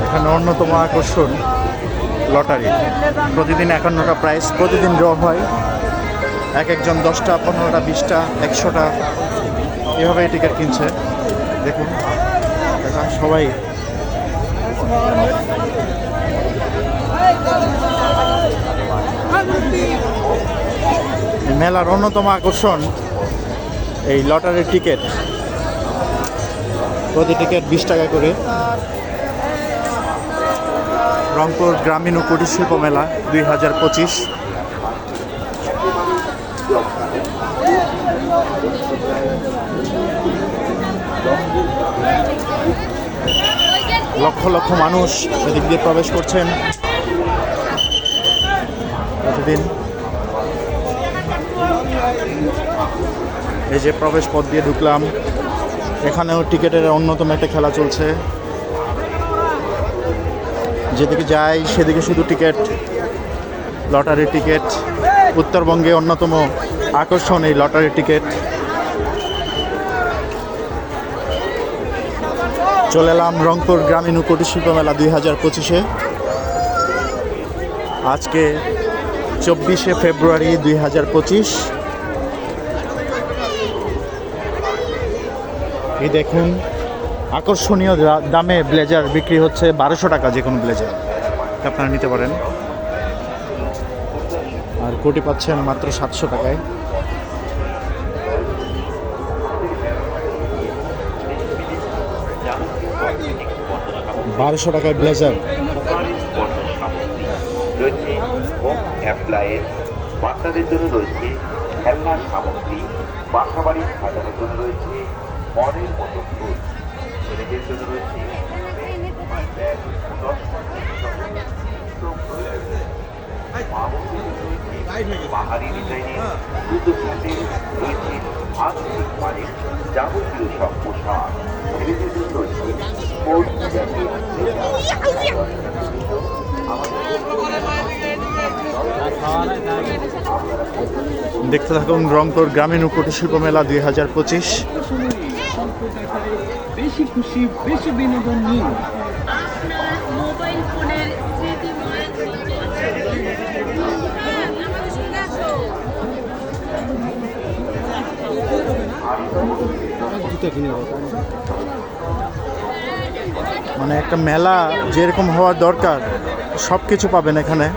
এখানে অন্যতম আকর্ষণ লটারি। প্রতিদিন 51টা প্রাইস, প্রতিদিন ড্র হয়। এক একজন 10টা, 15টা, 20টা, 100টা এভাবে টিকিট কিনছে। দেখুন সবাই মেলার অন্যতম আকর্ষণ এই লটারির টিকিট। প্রতি টিকিট 20 টাকা করে। রংপুর গ্রামীণ ও কুটির শিল্প মেলা 2025। লক্ষ লক্ষ মানুষ সেদিক দিয়ে প্রবেশ করছেন প্রতিদিন। এই যে প্রবেশ পথ দিয়ে ঢুকলাম, এখানেও টিকিটের অন্যতম একটা খেলা চলছে। যেদিকে যাই সেদিকে শুধু টিকিট, লটারির টিকিট। উত্তরবঙ্গে অন্যতম আকর্ষণ এই লটারির টিকিট। চলে এলাম রংপুর গ্রামীণ ও কুটির শিল্প মেলা 2025-এ। আজকে 24শে ফেব্রুয়ারি 2025। এই দেখুন আকর্ষণীয় দামে ব্লেজার বিক্রি হচ্ছে। 1200 টাকা যে কোনো ব্লেজার আপনারা নিতে পারেন। আর কোটি পাচ্ছেন মাত্র 700 টাকায়। $1200 টাকায় ব্লেজার। বাচ্চাদের জন্য রয়েছে খেলনার সামগ্রী, বাসা বাড়ি সাজানোর জন্য রয়েছে মডেল মতো ফুল, ছেলেদের জন্য রয়েছে বাহারি ডিজাইনের রয়েছে আধুনিক মানের যাবতীয় সব পোশাক। ছেলেদের জন্য রয়েছে স্পোর্টস জ্যাকেট। দেখতে থাকুন রংপুর গ্রামীণ ও কুটির শিল্প মেলা 2025। বেশি খুশি, বেশি বিনোদন নিন। মানে একটা মেলা যেরকম হওয়ার দরকার সব কিছু পাবেন এখানে।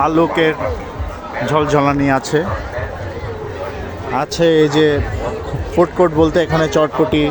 আলোকের ঝলঝলানি আছে। এই যে ফুড কোর্ট বলতে এখানে চটপটি,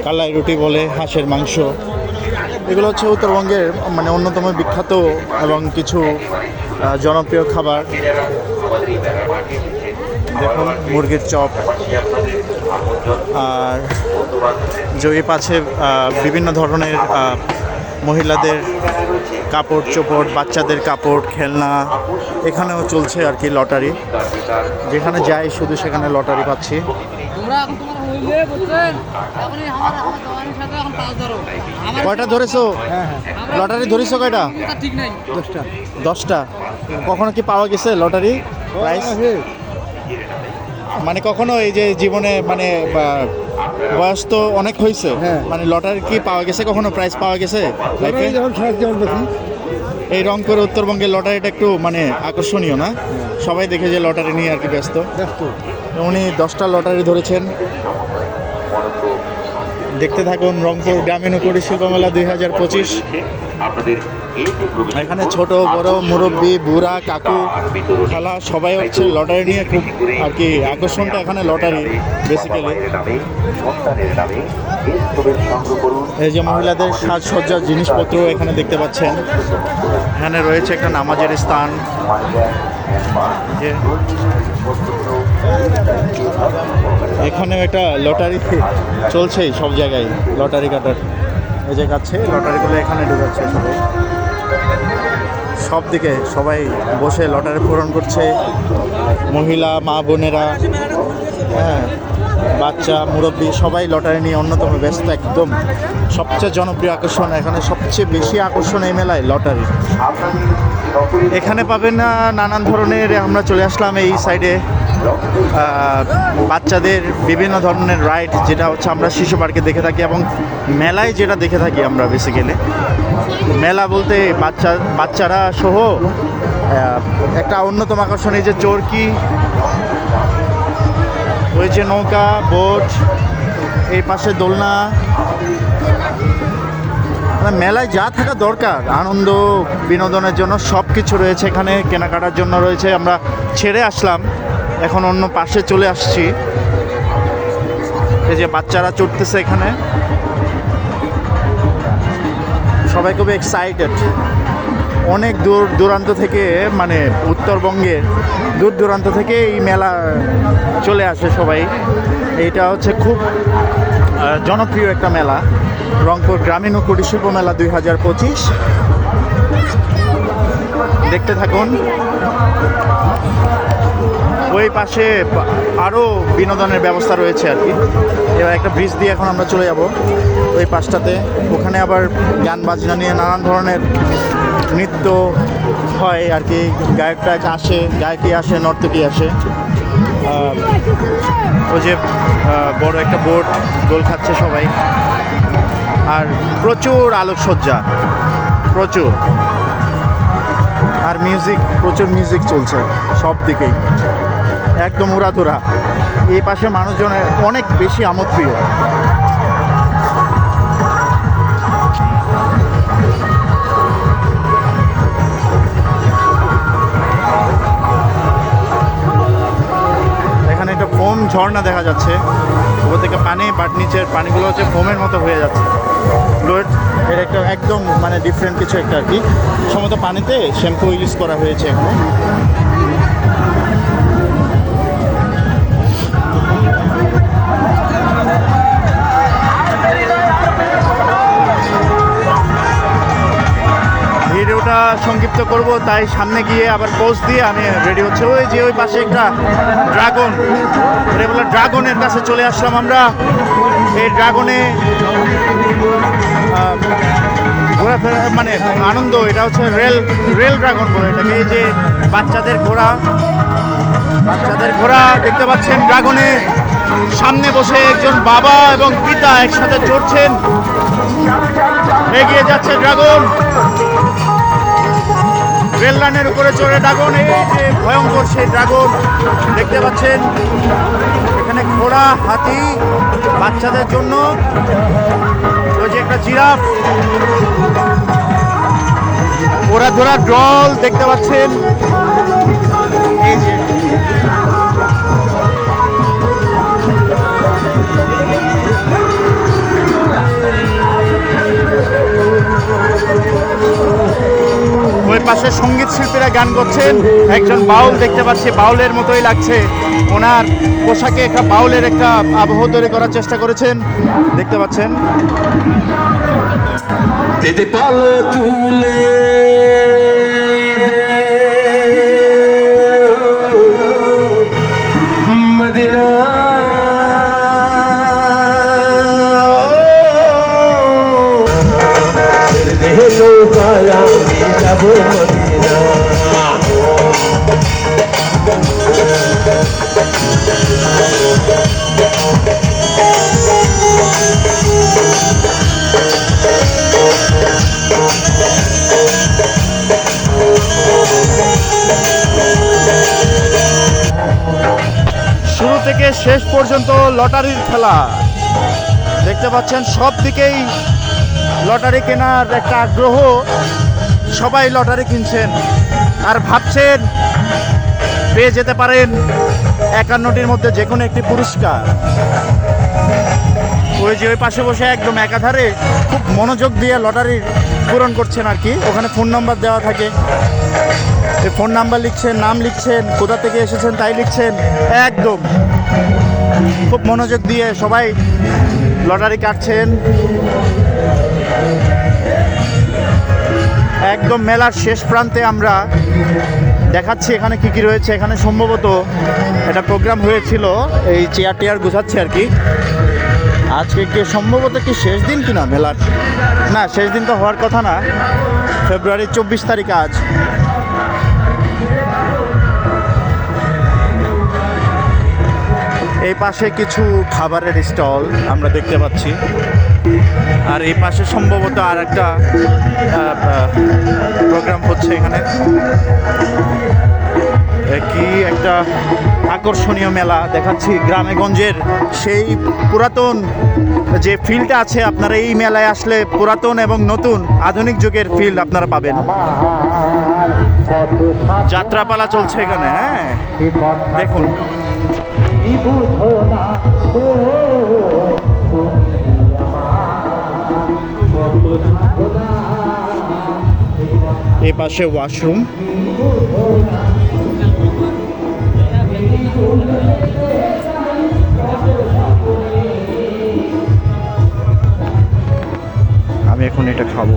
কালাই রুটি বলে, হাঁসের মাংস, এগুলো হচ্ছে উত্তরবঙ্গের মানে অন্যতম বিখ্যাত এবং কিছু জনপ্রিয় খাবার। দেখুন মুরগির চপ। আর জয়ীপ আছে বিভিন্ন ধরনের মহিলাদের কাপড় চোপড়, বাচ্চাদের কাপড়, খেলনা। এখানেও চলছে আর কি লটারি। যেখানে যাই শুধু সেখানে লটারি পাচ্ছি। কয়টা ধরেছো? লটারি ধরেছো কয়টা? 10টা। কখনো কি পাওয়া গেছে লটারি প্রাইস? মানে কখনো এই যে জীবনে মানে বয়স তো অনেক হয়েছে, মানে লটারি কি পাওয়া গেছে কখনো? প্রাইস পাওয়া গেছে? এই রংপুর উত্তরবঙ্গের লটারিটা একটু মানে আকর্ষণীয় না? সবাই দেখে যে লটারি নিয়ে আর কি ব্যস্ত। উনি 10টা লটারি ধরেছেন। দেখতে থাকুন রংপুর গ্রামীণ ও কুটির শিল্প মেলা 2025। এখানে ছোট বড় মুরব্বী, বুড়া, কাকু, খালা সবাই হচ্ছে লটারি নিয়ে খুব আর কি আকর্ষণটা এখানে লটারি বেসিক্যালি। এই যে মহিলাদের সাজসজ্জার জিনিসপত্র এখানে দেখতে পাচ্ছেন। এখানে রয়েছে একটা নামাজের স্থান। এখানে একটা লটারি চলছেই সব জায়গায়, লটারি কাটার। এই যে কাছে লটারিগুলো এখানে ঢুকাচ্ছে সবাই। সব দিকে সবাই বসে লটারি পূরণ করছে। মহিলা, মা বোনেরা, হ্যাঁ, বাচ্চা, মুরব্বী সবাই লটারি নিয়ে অন্যতম ব্যস্ত। একদম সবচেয়ে জনপ্রিয় আকর্ষণ এখানে, সবচেয়ে বেশি আকর্ষণ এই মেলায় লটারি। আপনাদের সকলের এখানে পাবেন না নানান ধরনের, আমরা চলে আসলাম এই সাইডে বাচ্চাদের বিভিন্ন ধরনের রাইড, যেটা হচ্ছে আমরা শিশু পার্কে দেখে থাকি এবং মেলায় যেটা দেখে থাকি আমরা বেসিক্যালি। মেলা বলতে বাচ্চারা সহ একটা অন্যতম আকর্ষণ এই যে চরকি, ওই যে নৌকা, বোট, এই পাশে দোলনা, মানে মেলায় যা থাকা দরকার আনন্দ বিনোদনের জন্য সব কিছু রয়েছে এখানে, কেনাকাটার জন্য রয়েছে। আমরা ছেড়ে আসলাম, এখন অন্য পাশে চলে আসছি। এই যে বাচ্চারা চড়তেছে এখানে, সবাই খুব এক্সাইটেড। অনেক দূর দূরান্ত থেকে, মানে উত্তরবঙ্গের দূর দূরান্ত থেকে এই মেলা চলে আসে সবাই। এইটা হচ্ছে খুব জনপ্রিয় একটা মেলা, রংপুর গ্রামীণ ও কুটির শিল্প মেলা 2025। দেখতে থাকুন। ওই পাশে আরও বিনোদনের ব্যবস্থা রয়েছে আর কি। এবার একটা ব্রিজ দিয়ে এখন আমরা চলে যাব ওই পাশটাতে। ওখানে আবার গান বাজনা নিয়ে নানান ধরনের নৃত্য হয় আর কি। গায়কি আসে, নর্তকী আসে। ওই যে বড় একটা বোট, দোল খাচ্ছে সবাই, আর প্রচুর আলোকসজ্জা, প্রচুর, আর প্রচুর মিউজিক চলছে সব দিকেই, একদম উড়াধুরা। এই পাশে মানুষজনের অনেক বেশি আমোদপ্রিয়। এখানে একটা ফোম ঝর্ণা দেখা যাচ্ছে, ওপর থেকে পানি, বাট নিচের পানিগুলো হচ্ছে ফোমের মতো হয়ে যাচ্ছে। ফ্লুইড এর একটা একদম মানে ডিফারেন্ট কিছু একটা আর কি। সম্ভবত পানিতে শ্যাম্পু ইউজ করা হয়েছে এখানে। ভিডিওটা সংক্ষিপ্ত করব, তাই সামনে গিয়ে আবার পোজ দিয়ে আমি রেডি হচ্ছে। ওই যে ওই পাশে একটা ড্রাগন, রেগুলার ড্রাগনের কাছে চলে আসলাম আমরা। এই ড্রাগনে ঘোরাফেরা মানে আনন্দ, এটা হচ্ছে রেল ড্রাগন বলে এটাকে। এই যে বাচ্চাদের ঘোড়া দেখতে পাচ্ছেন, ড্রাগনে সামনে বসে একজন বাবা এবং পিতা একসাথে চড়ছেন, এগিয়ে যাচ্ছে ড্রাগন। রেল লাইনের উপরে চড়ে ড্রাগন, এই যে ভয়ঙ্কর সেই ড্রাগন দেখতে পাচ্ছেন। এখানে ঘোড়া, হাতি বাচ্চাদের জন্য, ওই যে একটা জিরাফ, ওড়াধরা ডল দেখতে পাচ্ছেন। এই যে ওই পাশে সঙ্গীত শিল্পীরা গান করছেন, একজন বাউল দেখতে পাচ্ছি, বাউলের মতোই লাগছে। ওনার পোশাকে একটা বাউলের একটা আবহ তৈরি করার চেষ্টা করেছেন, দেখতে পাচ্ছেন। শুরু থেকে শেষ পর্যন্ত লটারির খেলা দেখতে পাচ্ছেন। সব দিকেই লটারি কেনার একটা আগ্রহ, সবাই লটারি কিনছেন আর ভাবছেন পেয়ে যেতে পারেন 51টির মধ্যে যে কোনো একটি পুরস্কার। ওই যে ওই পাশে বসে একদম একাধারে খুব মনোযোগ দিয়ে লটারি পূরণ করছেন আর কি। ওখানে ফোন নাম্বার দেওয়া থাকে, এই ফোন নাম্বার লিখছেন, নাম লিখছেন, কোথা থেকে এসেছেন তাই লিখছেন, একদম খুব মনোযোগ দিয়ে সবাই লটারি কাটছেন। একদম মেলার শেষ প্রান্তে আমরা দেখাচ্ছি এখানে কি কি রয়েছে। এখানে সম্ভবত একটা প্রোগ্রাম হয়েছিল, এই চেয়ার টেয়ার গুছাচ্ছে আর কি। আজকে কি সম্ভবত কি শেষ দিন কিনা মেলার? না, শেষ দিন তো হওয়ার কথা না। ফেব্রুয়ারির 24 তারিখ আজ। এই পাশে কিছু খাবারের স্টল আমরা দেখতে পাচ্ছি, আর এই পাশে সম্ভবত আর একটা প্রোগ্রাম হচ্ছে এখানে। কি একটা আকর্ষণীয় মেলা দেখাচ্ছি, গ্রামে গঞ্জের সেই পুরাতন যে ফিল্ডটা আছে, আপনারা এই মেলায় আসলে পুরাতন এবং নতুন আধুনিক যুগের ফিল্ড আপনারা পাবেন। যাত্রাপালা চলছে এখানে, হ্যাঁ দেখুন। এই পাশে ওয়াশরুম। আমি এখন এটা খাবো।